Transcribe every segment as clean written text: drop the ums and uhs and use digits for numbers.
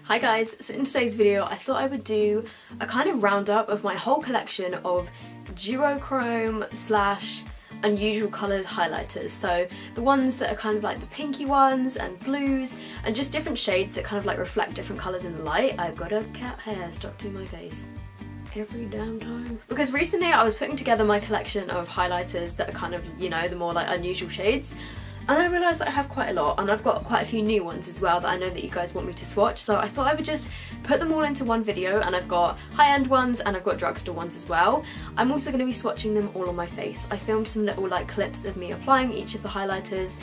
Hi guys, so in today's video I thought I would do a kind of roundup of my whole collection of duochrome slash unusual coloured highlighters. So the ones that are kind of like the pinky ones and blues and just different shades that kind of like reflect different colours in the light. I've got a cat hair stuck to my face every damn time. Because recently I was putting together my collection of highlighters that are kind of, you know, the more like unusual shades. And I realised that I have quite a lot, and I've got quite a few new ones as well that I know that you guys want me to swatch, so I thought I would just put them all into one video. And I've got high-end ones and I've got drugstore ones as well. I'm also going to be swatching them all on my face. I filmed some little like clips of me applying each of the highlighters,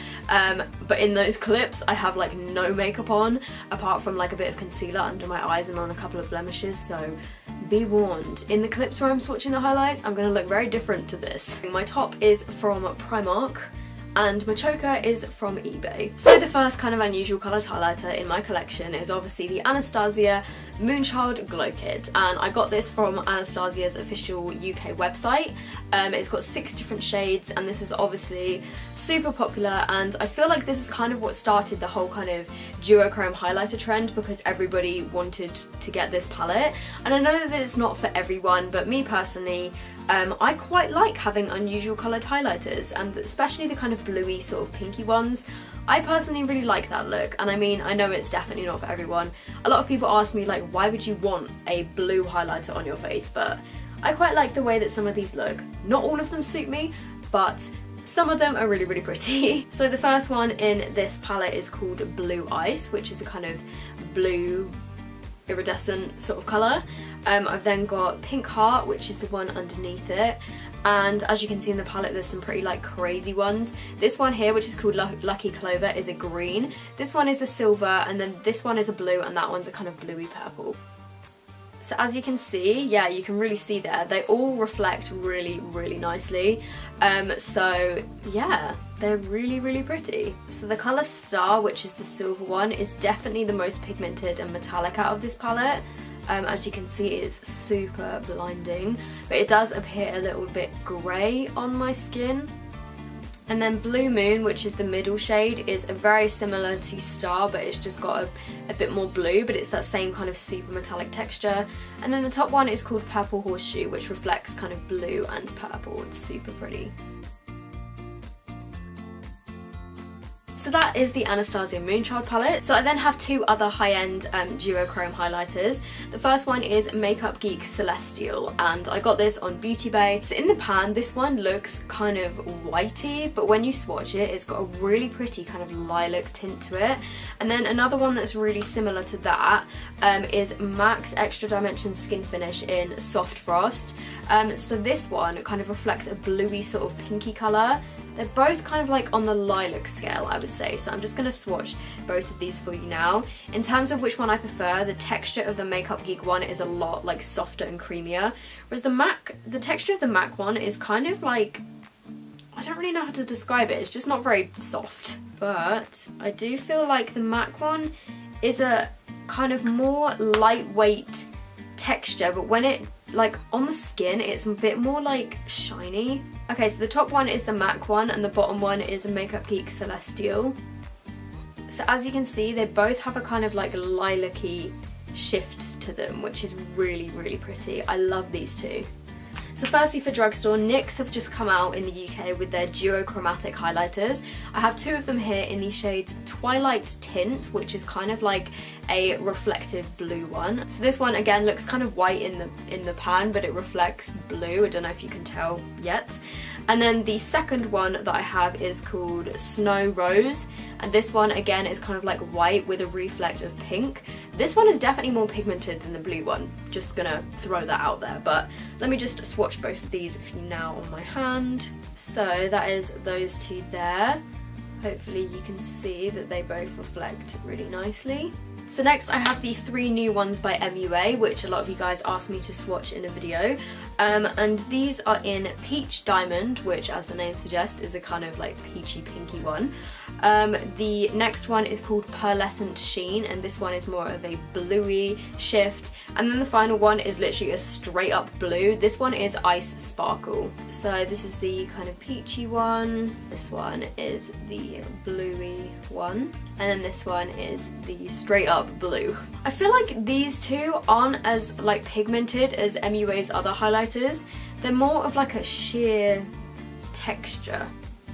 but in those clips I have like no makeup on apart from like a bit of concealer under my eyes and on a couple of blemishes, so be warned. In the clips where I'm swatching the highlights I'm going to look very different to this. My top is from Primark and my choker is from eBay. So the first kind of unusual coloured highlighter in my collection is obviously the Anastasia Moonchild Glow Kit, and I got this from Anastasia's official UK website. It's got 6 different shades and this is obviously super popular, and I feel like this is kind of what started the whole kind of duochrome highlighter trend because everybody wanted to get this palette. And I know that it's not for everyone, but me personally, I quite like having unusual coloured highlighters, and especially the kind of bluey sort of pinky ones. I personally really like that look, and I mean, I know it's definitely not for everyone. A lot of people ask me like, why would you want a blue highlighter on your face? But I quite like the way that some of these look. Not all of them suit me, but some of them are really, really pretty. So the first one in this palette is called Blue Ice, which is a kind of blue iridescent sort of colour. I've then got Pink Heart, which is the one underneath it, and as you can see in the palette there's some pretty like crazy ones. This one here, which is called Lucky Clover, is a green, this one is a silver, and then this one is a blue, and that one's a kind of bluey purple. So as you can see, yeah, you can really see there, they all reflect really, really nicely. So yeah, they're really, really pretty. So the colour Star, which is the silver one, is definitely the most pigmented and metallic out of this palette. As you can see, it's super blinding, but it does appear a little bit grey on my skin. And then Blue Moon, which is the middle shade, is very similar to Star, but it's just got a bit more blue, but it's that same kind of super metallic texture. And then the top one is called Purple Horseshoe, which reflects kind of blue and purple. It's super pretty. So that is the Anastasia Moonchild palette. So I then have 2 other high-end duochrome highlighters. The first one is Makeup Geek Celestial, and I got this on Beauty Bay. So in the pan, this one looks kind of whitey, but when you swatch it, it's got a really pretty kind of lilac tint to it. And then another one that's really similar to that is MAC's Extra Dimension Skin Finish in Soft Frost. So this one kind of reflects a bluey sort of pinky colour. They're both kind of like on the lilac scale, I would say, so I'm just going to swatch both of these for you now. In terms of which one I prefer, the texture of the Makeup Geek one is a lot like softer and creamier, whereas the texture of the MAC one is kind of like, I don't really know how to describe it, it's just not very soft. But I do feel like the MAC one is a kind of more lightweight texture, but when it like on the skin it's a bit more like shiny. Okay, so the top one is the MAC one and the bottom one is a Makeup Geek Celestial. So as you can see, they both have a kind of like lilac-y shift to them, which is really, really pretty. I love these two. So firstly, for drugstore, NYX have just come out in the UK with their duochromatic highlighters. I have 2 of them here in the shades Twilight Tint, which is kind of like a reflective blue one. So this one again looks kind of white in the pan, but it reflects blue. I don't know if you can tell yet. And then the second one that I have is called Snow Rose, and this one again is kind of like white with a reflect of pink. This one is definitely more pigmented than the blue one, just gonna throw that out there, but let me just swatch both of these for you now on my hand. So that is those 2 there. Hopefully you can see that they both reflect really nicely. So next I have the 3 new ones by MUA, which a lot of you guys asked me to swatch in a video. And these are in Peach Diamond, which as the name suggests is a kind of like peachy pinky one. The next one is called Pearlescent Sheen, and this one is more of a bluey shift. And then the final one is literally a straight up blue. This one is Ice Sparkle. So this is the kind of peachy one, this one is the bluey one, and then this one is the straight up up blue. I feel like these two aren't as like pigmented as MUA's other highlighters. They're more of like a sheer texture,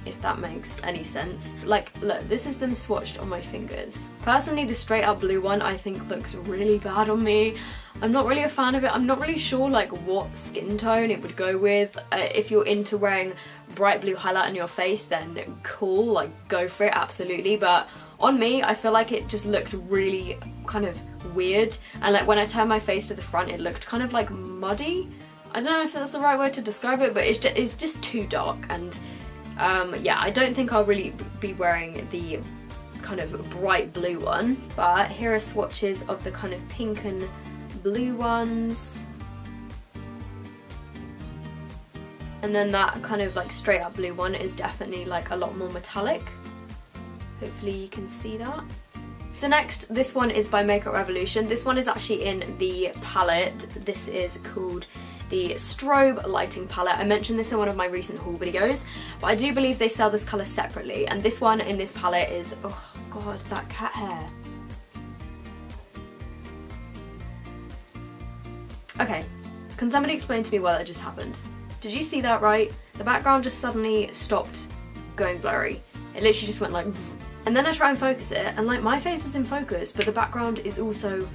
if that makes any sense. Like, look, this is them swatched on my fingers. Personally, the straight up blue one I think looks really bad on me. I'm not really a fan of it. I'm not really sure like what skin tone it would go with. If you're into wearing bright blue highlight on your face, then cool, like go for it, absolutely. But on me, I feel like it just looked really kind of weird. And like when I turned my face to the front, it looked kind of like muddy. I don't know if that's the right way to describe it, but it's just too dark. And yeah, I don't think I'll really be wearing the kind of bright blue one. But here are swatches of the kind of pink and blue ones. And then that kind of like straight up blue one is definitely like a lot more metallic. Hopefully you can see that. So next, this one is by Makeup Revolution. This one is actually in the palette. This is called the Strobe Lighting Palette. I mentioned this in one of my recent haul videos, but I do believe they sell this colour separately. And this one in this palette is, oh god, that cat hair. Okay, can somebody explain to me why that just happened? Did you see that right? The background just suddenly stopped going blurry. It literally just went like, and then I try and focus it, and like my face is in focus, but the background is also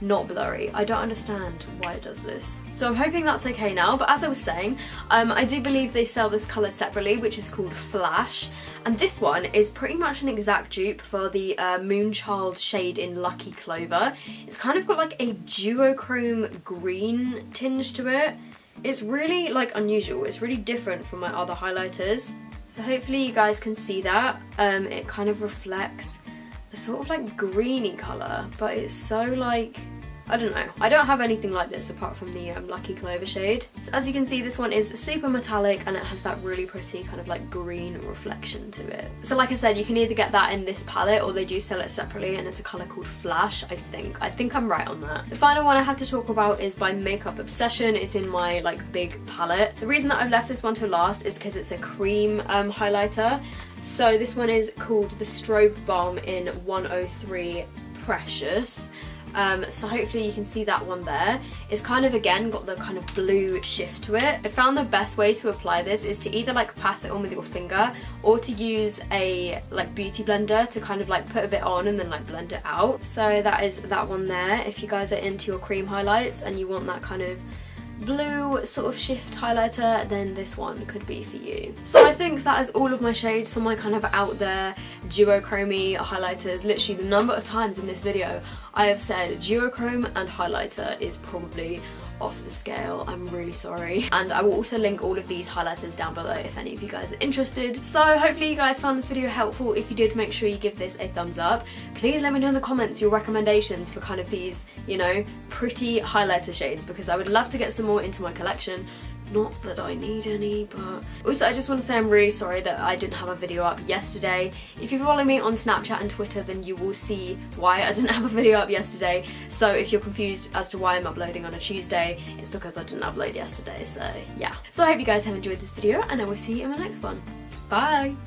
not blurry. I don't understand why it does this. So I'm hoping that's okay now, but as I was saying, I do believe they sell this colour separately, which is called Flash, and this one is pretty much an exact dupe for the Moonchild shade in Lucky Clover. It's kind of got like a duochrome green tinge to it. It's really like unusual. It's really different from my other highlighters. So hopefully you guys can see that. It kind of reflects a sort of like greeny colour, but it's so like, I don't know. I don't have anything like this apart from the Lucky Clover shade. So as you can see, this one is super metallic and it has that really pretty kind of like green reflection to it. So like I said, you can either get that in this palette or they do sell it separately, and it's a colour called Flash, I think. I think I'm right on that. The final one I have to talk about is by Makeup Obsession. It's in my like big palette. The reason that I've left this one till last is because it's a cream highlighter. So this one is called the Strobe Balm in 103 Precious. So hopefully you can see that one there. It's kind of again got the kind of blue shift to it. I found the best way to apply this is to either like pat it on with your finger or to use a like beauty blender to kind of like put a bit on and then like blend it out. So that is that one there. If you guys are into your cream highlights and you want that kind of blue sort of shift highlighter, then this one could be for you. So I think that is all of my shades for my kind of out there duochrome highlighters. Literally the number of times in this video I have said duochrome and highlighter is probably off the scale. I'm really sorry. And I will also link all of these highlighters down below if any of you guys are interested. So hopefully you guys found this video helpful. If you did, make sure you give this a thumbs up. Please let me know in the comments your recommendations for kind of these, you know, pretty highlighter shades, because I would love to get some more into my collection. Not that I need any, but also I just want to say I'm really sorry that I didn't have a video up yesterday. If you follow me on Snapchat and Twitter, then you will see why I didn't have a video up yesterday. So if you're confused as to why I'm uploading on a Tuesday, it's because I didn't upload yesterday, so yeah. So I hope you guys have enjoyed this video, and I will see you in my next one. Bye!